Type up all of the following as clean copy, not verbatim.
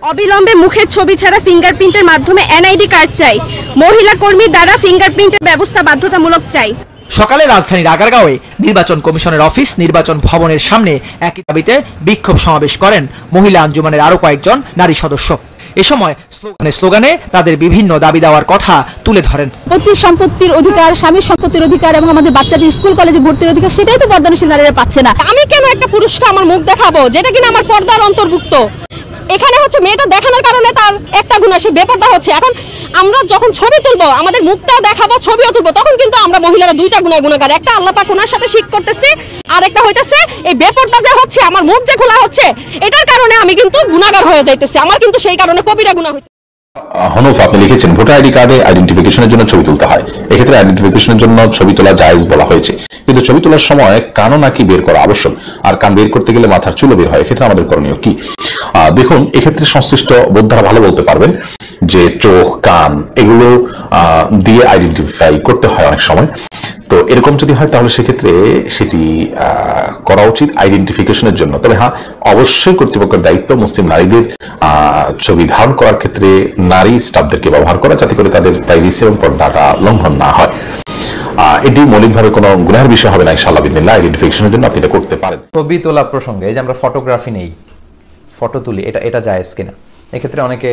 অবিলম্বে মুখের ছবি ছাড়া ফিঙ্গারপ্রিন্টের মাধ্যমে এনআইডি কার্ড চাই। মহিলা কর্মীর দ্বারা ফিঙ্গারপ্রিন্টের ব্যবস্থা বাধ্যতামূলক চাই। সকালে রাজধানীর আগারগাঁওয়ে নির্বাচন কমিশনের অফিস নির্বাচন ভবনের সামনে একই দাবিতে বিক্ষোভ সমাবেশ করেন মহিলা আঞ্জুমানের আরো কয়েকজন নারী সদস্য। এ সময় স্লোগানে তাদের বিভিন্ন দাবি দেওয়ার কথা তুলে ধরেন। সম্পত্তির অধিকার, স্বামীর সম্পত্তির অধিকার এবং আমাদের বাচ্চাদের স্কুল কলেজে ভর্তির অধিকার, সেটাই তো পর্দানশীল নারীরা পাচ্ছে না। আমি কেন একটা পুরুষকে আমার মুখ দেখাবো যেটা কিনা আমার পর্দার অন্তর্ভুক্ত? এখানে হচ্ছে মেয়েটা দেখানোর কারণে তার একটা গুণ, সে বেপরদা হচ্ছে। এখন আমরা যখন ছবি তুলবো, আমাদের মুখটাও দেখাবো, ছবিও তুলবো, তখন কিন্তু আমরা মহিলারা দুইটা গুণায় গুণাগার। একটা আল্লাহ পাক ওনার সাথে শিখ করতেছে, আর একটা হইতেছে এই বেপরদা যে হচ্ছে, আমার মুখ যে খোলা হচ্ছে, এটার কারণে আমি কিন্তু গুণাগার হয়ে যাইতেছি। আমার কিন্তু সেই কারণে কবিরা গুনাহ হইতেছে। হনফ, আপনি লিখেছেন ভোটার আইডি কার্ডে আইডেন্টিফিকেশনের জন্য ছবি তুলতে হয়, এক্ষেত্রে আইডেন্টিফিকেশনের জন্য ছবি তোলা জায়েজ বলা হয়েছে, কিন্তু ছবি তোলার সময় কানও নাকি বের করা আবশ্যক, আর কান বের করতে গেলে মাথার চুলও বের হয়, এক্ষেত্রে আমাদের করণীয় কি? দেখুন, এক্ষেত্রে সংশ্লিষ্ট বোদ্ধারা ভালো বলতে পারবেন যে চোখ, কান এগুলো দিয়ে আইডেন্টিফাই করতে হয় অনেক সময়। তো এরকম যদি হয় তাহলে সেক্ষেত্রে সেটি করা উচিত আইডেন্টিফিকেশনের জন্য। তবে হ্যাঁ, অবশ্যই কর্তৃপক্ষের দায়িত্ব মুসলিম নারীদের ছবি ধারণ করার ক্ষেত্রে নারী স্টাফদেরকে ব্যবহার করা, যাতে করে তাদের প্রাইভেসি এবং পর্দাটা লঙ্ঘন না হয়। এটি মৌলিকভাবে কোনো গুনাহের বিষয় হবে না ইনশাআল্লাহ বিদিনিল্লাহ। আইডেন্টিফিকেশনের জন্য আপনি এটা করতে পারেন। ছবি তোলা প্রসঙ্গে, এই যে আমরা ফটোগ্রাফি নেই, ফটো তুলি, এটা জায়েজ কিনা? এক্ষেত্রে অনেকে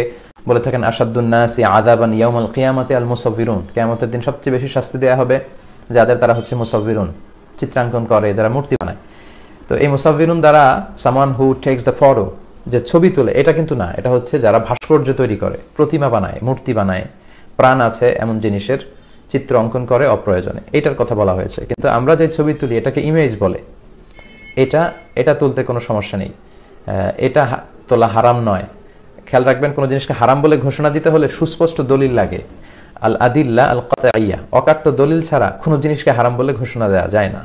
বলে থাকেন আশাদ্দুন নাসি আযাবান ইয়াউমাল কিয়ামাতি আল মুসাব্বিরুন, কিয়ামতের দিন সবচেয়ে বেশি শাস্তি দেয়া হবে যাদের তারা হচ্ছে মুসাব্বিরুন, চিত্রাঙ্কন করে, যারা মূর্তি বানায়। তো এই মুসাব্বিরুন দ্বারা সামান হু টেকস দ্য ফটো, যে ছবি তোলে, এটা কিন্তু না, এটা হচ্ছে যারা ভাস্কর্য তৈরি করে, প্রতিমা বানায়, মূর্তি বানায়, প্রাণ আছে এমন জিনিসের চিত্র অঙ্কন করে অপ্রয়োজনে, এটার কথা বলা হয়েছে। কিন্তু আমরা যে ছবি তুলি এটাকে ইমেজ বলে, এটা তুলতে কোনো সমস্যা নেই, এটা তোলা হারাম নয়। খেয়াল রাখবেন, কোনো জিনিসকে হারাম বলে ঘোষণা দিতে হলে সুস্পষ্ট দলিল লাগে। আল আদিল্লা আল কাতঈয়া, অকাট্য দলিল ছাড়া কোনো জিনিসকে হারাম বলে ঘোষণা দেওয়া যায় না।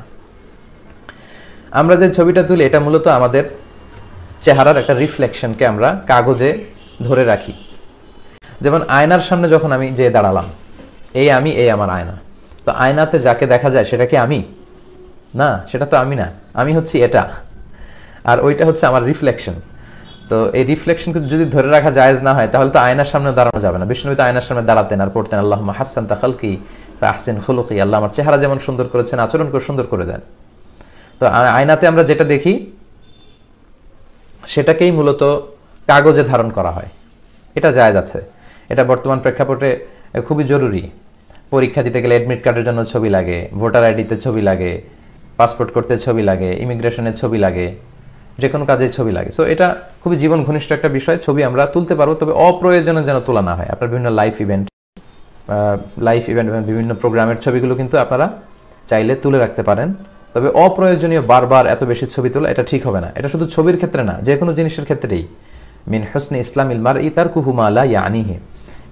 আমরা যে ছবিটা তুলি এটা মূলত আমাদের চেহারার একটা রিফ্লেকশনকে আমরা কাগজে ধরে রাখি। যেমন আয়নার সামনে যখন আমি যে দাঁড়ালাম, এই আমি, এই আমার আয়না, তো আয়নাতে যাকে দেখা যায় সেটা কি আমি? না, সেটা তো আমি না, আমি হচ্ছি এটা, আর ওইটা হচ্ছে আমার রিফ্লেকশন। তো এই রিফ্লেকশনকে যদি ধরে রাখা জায়েজ না হয় তাহলে তো আয়নার সামনে দাঁড়ানো যাবে না। বিষ্ণু তো আয়নার সামনে দাঁড়াতেন আর পড়তেন আল্লাহুম্মা হাসসানতা খালকি ফা আহসিন খুলুকি, আল্লাহ আমার চেহারা যেমন সুন্দর করেছেন আচরণ করে সুন্দর করে দেন। তো আয়নাতে আমরা যেটা দেখি সেটাকেই মূলত কাগজে ধারণ করা হয়, এটা জায়েজ আছে। এটা বর্তমান প্রেক্ষাপটে খুবই জরুরি। পরীক্ষা দিতে গেলে অ্যাডমিট কার্ডের জন্য ছবি লাগে, ভোটার আইডিতে ছবি লাগে, পাসপোর্ট করতে ছবি লাগে, ইমিগ্রেশনের ছবি লাগে, যে কোনো কাজে ছবি লাগে। সো এটা খুবই জীবন ঘনিষ্ঠ একটা বিষয়। ছবি আমরা তুলতে পারবো, তবে অপ্রয়োজনে যেন তোলা না হয়। আপনার বিভিন্ন লাইফ ইভেন্ট এবং বিভিন্ন প্রোগ্রামের ছবিগুলো কিন্তু আপনারা চাইলে তুলে রাখতে পারেন, তবে অপ্রয়োজনীয় বারবার এত বেশি ছবি তোলা এটা ঠিক হবে না। এটা শুধু ছবির ক্ষেত্রে না, যে কোনো জিনিসের ক্ষেত্রেই। মিন হুসনি ইসলামিল মারই তারকুহু মা লা ইয়ানিহি,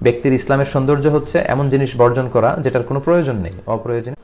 ব্যক্তির ইসলামের সৌন্দর্য হচ্ছে এমন জিনিস বর্জন করা যেটার কোনো প্রয়োজন নেই, অপ্রয়োজনীয়।